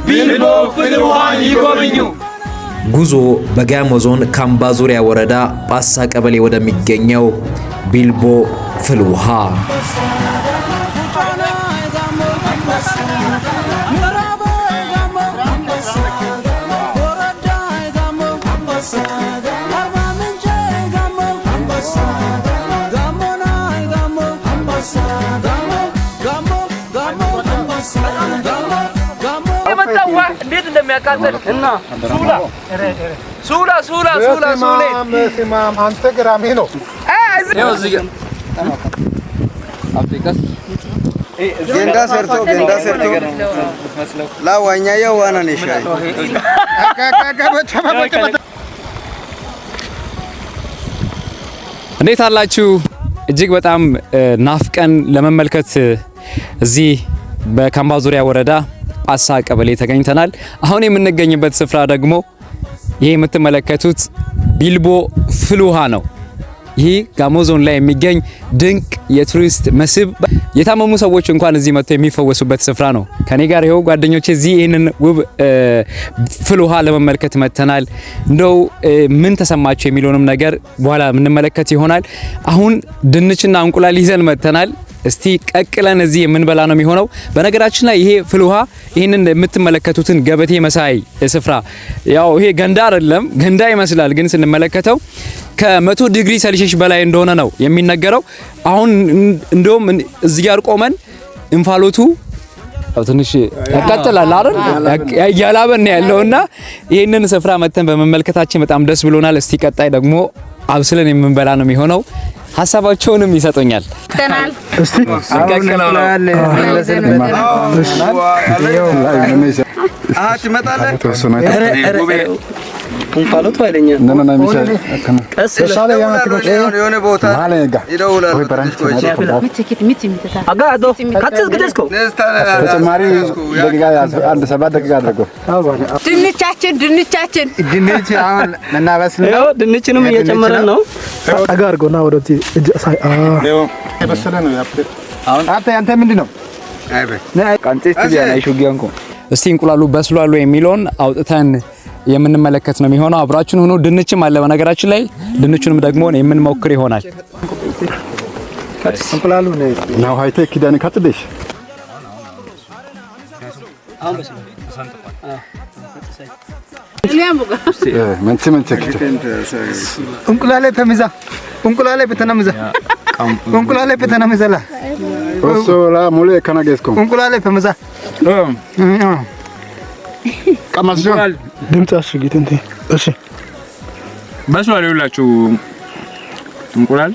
ቢልቦ ፍልውሃን ይጎብኙ። ጉዞ በጋሞ ዞን ካምባ ዙሪያ ወረዳ ጳሳ ቀበሌ ወደሚገኘው ቢልቦ ፍልውሃ። እንዴት እንደሚያቃጥል እና ሱላ አንተ ግራሜ ነው እዚህ ጋር አፍሪካስ ገንዳ ሰርቶ ላዋኛ የዋና ነሻይ እንዴት አላችሁ? እጅግ በጣም ናፍቀን ለመመልከት እዚህ በካምባ ዙሪያ ወረዳ ጳሳ ቀበሌ ተገኝተናል። አሁን የምንገኝበት ስፍራ ደግሞ ይሄ የምትመለከቱት ቢልቦ ፍልውሃ ነው። ይህ ጋሞ ዞን ላይ የሚገኝ ድንቅ የቱሪስት መስህብ፣ የታመሙ ሰዎች እንኳን እዚህ መጥተው የሚፈወሱበት ስፍራ ነው። ከኔ ጋር ይኸው ጓደኞቼ እዚህ ይህንን ውብ ፍልውሃ ለመመልከት መጥተናል። እንደው ምን ተሰማቸው የሚለውንም ነገር በኋላ የምንመለከት ይሆናል። አሁን ድንችና እንቁላል ይዘን መጥተናል። እስቲ ቀቅለን እዚህ የምንበላ ነው የሚሆነው። በነገራችን ላይ ይሄ ፍልውሃ ይሄንን የምትመለከቱትን ገበቴ መሳይ ስፍራ ያው ይሄ ገንዳ አይደለም፣ ገንዳ ይመስላል፣ ግን ስንመለከተው ከ100 ዲግሪ ሴልሺየስ በላይ እንደሆነ ነው የሚነገረው። አሁን እንደውም እዚህ ጋር ቆመን እንፋሎቱ ትንሽ ያቃጥላል አይደል? ያላበን ያለውና ይሄንን ስፍራ መተን በመመልከታችን በጣም ደስ ብሎናል። እስቲ ቀጣይ ደግሞ አብስለን የምንበላ ነው የሚሆነው። ሀሳባቸውንም ይሰጡኛል። ተናል እስቲ እንፋሎቱ አይለኛ ነና ሚሻል ከሰለ የሆነ ቦታ ይደውላል። አጋዶ ካትስ ግደስኮ ተጨማሪ ደቂቃ አንድ 7 ደቂቃ አድርገው ድንች አሁን እናበስል ነው። ድንችንም እየጨመረን ነው። አጋርጎና ወደዚህ እጅ ሳይ በሰለ ነው ያፕ አሁን አንተ ምንድነው? ቃንጤት ዲያና ሹጊያንኮ እስቲ እንቁላሉ በስሏል የሚለውን አውጥተን የምንመለከት ነው የሚሆነው። አብራችን ሆኖ ድንችም አለ በነገራችን ላይ ድንቹንም ደግሞ የምንሞክር ይሆናል። እንቁላሉ ነው ሃይቴ ኪዳን ካጥደሽ እንቁላሌ ተመዛ ወሶላ ሙሌ ከናገስኮ እንቁላሌ ተመዛ ቀማስጆን ድምጻሽ ጌቴንቴ እሺ በስሏል። ይኸውላችሁ እንቁላል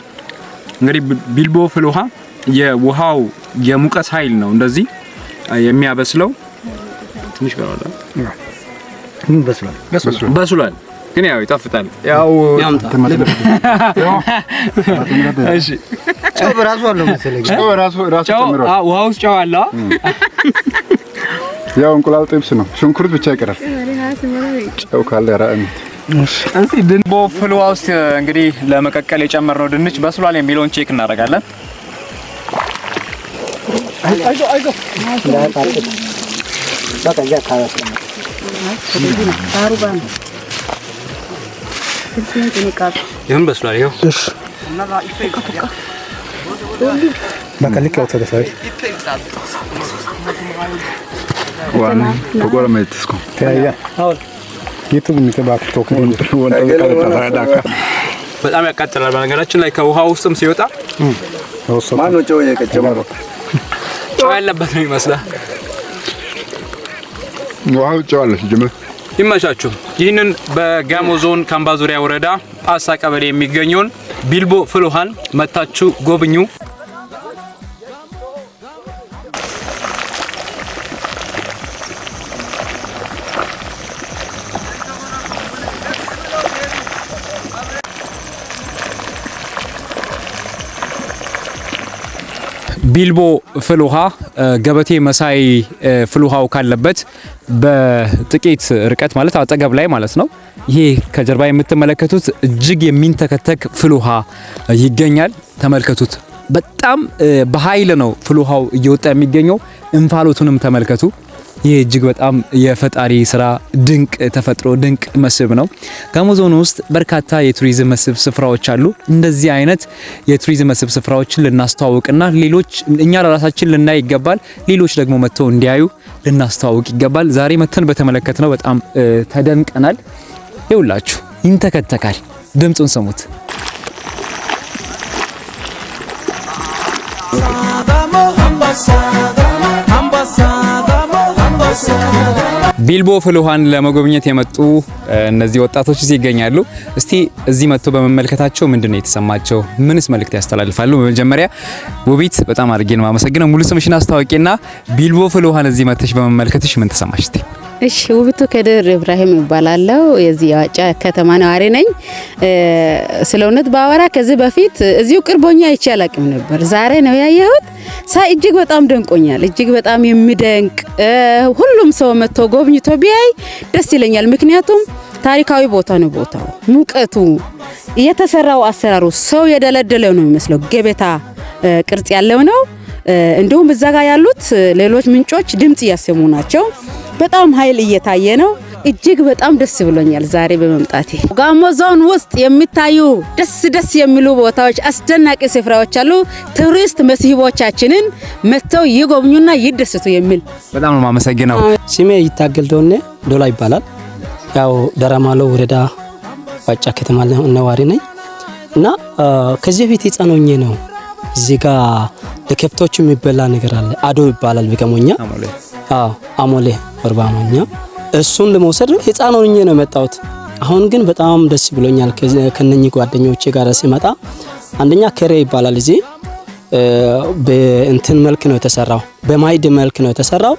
እንግዲህ ቢልቦ ፍልውሃ የውሃው የሙቀት ኃይል ነው እንደዚህ የሚያበስለው። ትንሽ ቀራላ በስሏል ግን ያው ይጣፍጣል። ያው እሺ ጨው ራሱ አለው መሰለኝ። ጨው ራሱ ጨምሮ ውሃ ውስጥ ጨው አለ። ያው እንቁላል ጥብስ ነው፣ ሽንኩርት ብቻ ይቀራል። ጨው ካለ ራእን እንዴ ቢልቦ ፍልውሃ ውስጥ እንግዲህ ለመቀቀል የጨመርነው ድንች በስሏል የሚለውን ቼክ እናደርጋለን። አይዞ በቃ ያ ካያስ ታሩባን ይሄን በስሏል። ይሄው እሺ በቃ ልክ አውጥተህ ተሳይ ዋና ተቆረመትስኩ ታያ አሁን የቱ ምንተባክ ቶክ በጣም ያቃጥላል። በነገራችን ላይ ከውሃ ውስጥም ሲወጣ ማን ነው ጨው የቀጨመረው? ጨው ያለበት ነው ይመስላል። ውሃው ጨው አለ ሲጀምር። ይመቻችሁ። ይህንን በጋሞ ዞን ካምባ ዙሪያ ወረዳ ጳሳ ቀበሌ የሚገኘውን ቢልቦ ፍልውሃን መታችሁ ጎብኙ። ቢልቦ ፍልውሃ ገበቴ መሳይ ፍልውሃው ካለበት በጥቂት ርቀት ማለት አጠገብ ላይ ማለት ነው። ይሄ ከጀርባ የምትመለከቱት እጅግ የሚንተከተክ ፍልውሃ ይገኛል። ተመልከቱት። በጣም በኃይል ነው ፍል ውሃው እየወጣ የሚገኘው። እንፋሎቱንም ተመልከቱ። ይህ እጅግ በጣም የፈጣሪ ስራ ድንቅ ተፈጥሮ ድንቅ መስህብ ነው። ጋሞ ዞን ውስጥ በርካታ የቱሪዝም መስህብ ስፍራዎች አሉ። እንደዚህ አይነት የቱሪዝም መስህብ ስፍራዎችን ልናስተዋውቅና ሌሎች እኛ ለራሳችን ልናይ ይገባል። ሌሎች ደግሞ መጥተው እንዲያዩ ልናስተዋውቅ ይገባል። ዛሬ መተን በተመለከትነው በጣም ተደንቀናል። ይውላችሁ ይንተከተካል። ድምጹን ስሙት። ቢልቦ ፍል ውሃን ለመጎብኘት የመጡ እነዚህ ወጣቶች እዚህ ይገኛሉ። እስቲ እዚህ መጥቶ በመመልከታቸው ምንድነው የተሰማቸው? ምንስ መልእክት ያስተላልፋሉ? በመጀመሪያ ውቢት በጣም አድርጌ ነው የማመሰግነው። ሙሉ ስምሽን አስተዋውቂና ቢልቦ ፍል ውሃን እዚህ መጥተሽ በመመልከትሽ ምን ተሰማሽ? እስቲ እሺ፣ ውብቱ ከድር ኢብራሂም ይባላልው። የዚህ ዋጫ ከተማ ነዋሪ ነኝ። ስለ እውነት ባወራ ከዚህ በፊት እዚሁ ቅርቦኛ አይቼ አላቅም ነበር። ዛሬ ነው ያየሁት። ሳይ እጅግ በጣም ደንቆኛል። እጅግ በጣም የሚደንቅ ሁሉም ሰው መጥቶ ጎብኝቶ ቢያይ ደስ ይለኛል። ምክንያቱም ታሪካዊ ቦታ ነው። ቦታው ሙቀቱ፣ የተሰራው አሰራሩ ሰው የደለደለው ነው የሚመስለው። ገበታ ቅርጽ ያለው ነው። እንዲሁም እዛ ጋር ያሉት ሌሎች ምንጮች ድምጽ እያሰሙ ናቸው። በጣም ኃይል እየታየ ነው። እጅግ በጣም ደስ ብሎኛል ዛሬ በመምጣቴ። ጋሞ ዞን ውስጥ የሚታዩ ደስ የሚሉ ቦታዎች፣ አስደናቂ ስፍራዎች አሉ። ቱሪስት መስህቦቻችንን መጥተው ይጎብኙና ይደሰቱ የሚል በጣም ነው ማመሰግነው። ስሜ ይታገል ዶላ ይባላል። ያው ደራማሎ ወረዳ ዋጫ ከተማ ነዋሪ ነኝ እና ከዚህ በፊት ህፃኖኜ ነው እዚህ ጋር ለከብቶች የሚበላ ነገር አለ። አዶ ይባላል በጋሞኛ። አሞሌ ወርባሞኛ። እሱን ለመውሰድ ህፃኖኜ ነው የመጣሁት። አሁን ግን በጣም ደስ ብሎኛል ከነኚህ ጓደኞቼ ጋር ሲመጣ። አንደኛ ከሬ ይባላል እዚህ በእንትን መልክ ነው የተሰራው፣ በማይድ መልክ ነው የተሰራው።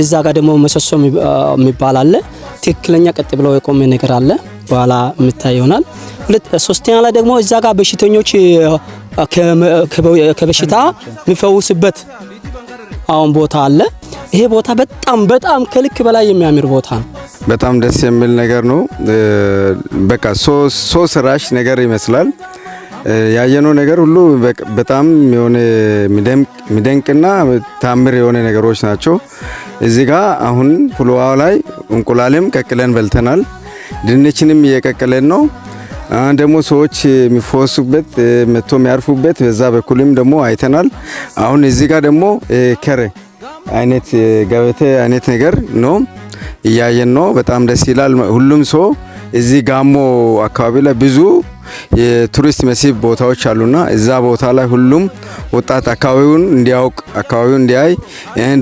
እዛ ጋር ደግሞ መሰሶ የሚባል አለ። ትክክለኛ ቀጥ ብለው የቆመ ነገር አለ። በኋላ የምታይ ይሆናል። ሶስተኛ ላይ ደግሞ እዛ ጋር በሽተኞች ከበሽታ የሚፈውስበት አሁን ቦታ አለ። ይሄ ቦታ በጣም ከልክ በላይ የሚያምር ቦታ ነው። በጣም ደስ የሚል ነገር ነው። በቃ ሶ ሰራሽ ነገር ይመስላል። ያየነው ነገር ሁሉ በጣም የሆነ የሚደንቅና ታምር የሆነ ነገሮች ናቸው። እዚህ ጋር አሁን ፍል ውሃው ላይ እንቁላልም ቀቅለን በልተናል። ድንችንም እየቀቀለን ነው። ደግሞ ሰዎች የሚፈወሱበት መጥቶ የሚያርፉበት በዛ በኩልም ደግሞ አይተናል። አሁን እዚህ ጋር ደግሞ ከሬ አይነት ገበቴ አይነት ነገር ነው እያየን ነው። በጣም ደስ ይላል። ሁሉም ሰው እዚህ ጋሞ አካባቢ ላይ ብዙ የቱሪስት መስህብ ቦታዎች አሉና እዛ ቦታ ላይ ሁሉም ወጣት አካባቢውን እንዲያውቅ አካባቢውን እንዲያይ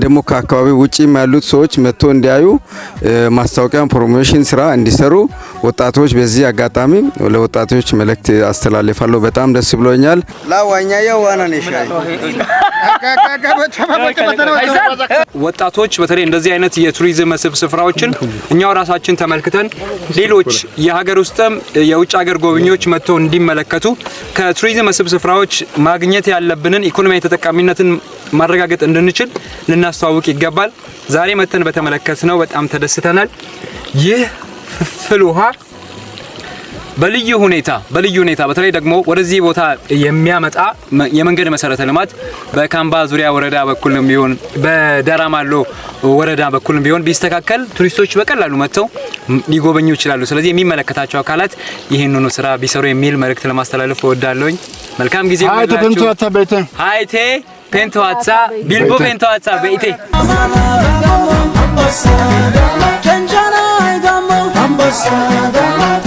ደግሞ ከአካባቢው ውጪም ያሉት ሰዎች መጥቶ እንዲያዩ ማስታወቂያ ፕሮሞሽን ስራ እንዲሰሩ ወጣቶች በዚህ አጋጣሚ ለወጣቶች መልእክት አስተላልፋለሁ። በጣም ደስ ብሎኛል። ላዋኛ ያዋና ነሻይ ወጣቶች በተለይ እንደዚህ አይነት የቱሪዝም መስህብ ስፍራዎችን እኛው ራሳችን ተመልክተን ሌሎች የሀገር ውስጥም የውጭ ሀገር ጎብኚዎች መጥተው እንዲመለከቱ ከቱሪዝም መስህብ ስፍራዎች ማግኘት ያለብንን ኢኮኖሚያዊ ተጠቃሚነትን ማረጋገጥ እንድንችል ልናስተዋውቅ ይገባል። ዛሬ መተን በተመለከትነው በጣም ተደስተናል። ይህ ፍል ውሃ በልዩ ሁኔታ በተለይ ደግሞ ወደዚህ ቦታ የሚያመጣ የመንገድ መሰረተ ልማት በካምባ ዙሪያ ወረዳ በኩልም ቢሆን በደራማሎ ወረዳ በኩልም ቢሆን ቢስተካከል ቱሪስቶች በቀላሉ መጥተው ሊጎበኙ ይችላሉ። ስለዚህ የሚመለከታቸው አካላት ይህንኑ ስራ ቢሰሩ የሚል መልእክት ለማስተላለፍ እወዳለሁኝ። መልካም ጊዜ ይሁንላችሁ። ሃይቴ ፔንቶዋጻ ቢልቦ ፔንቶዋጻ በኢቴ Ambassador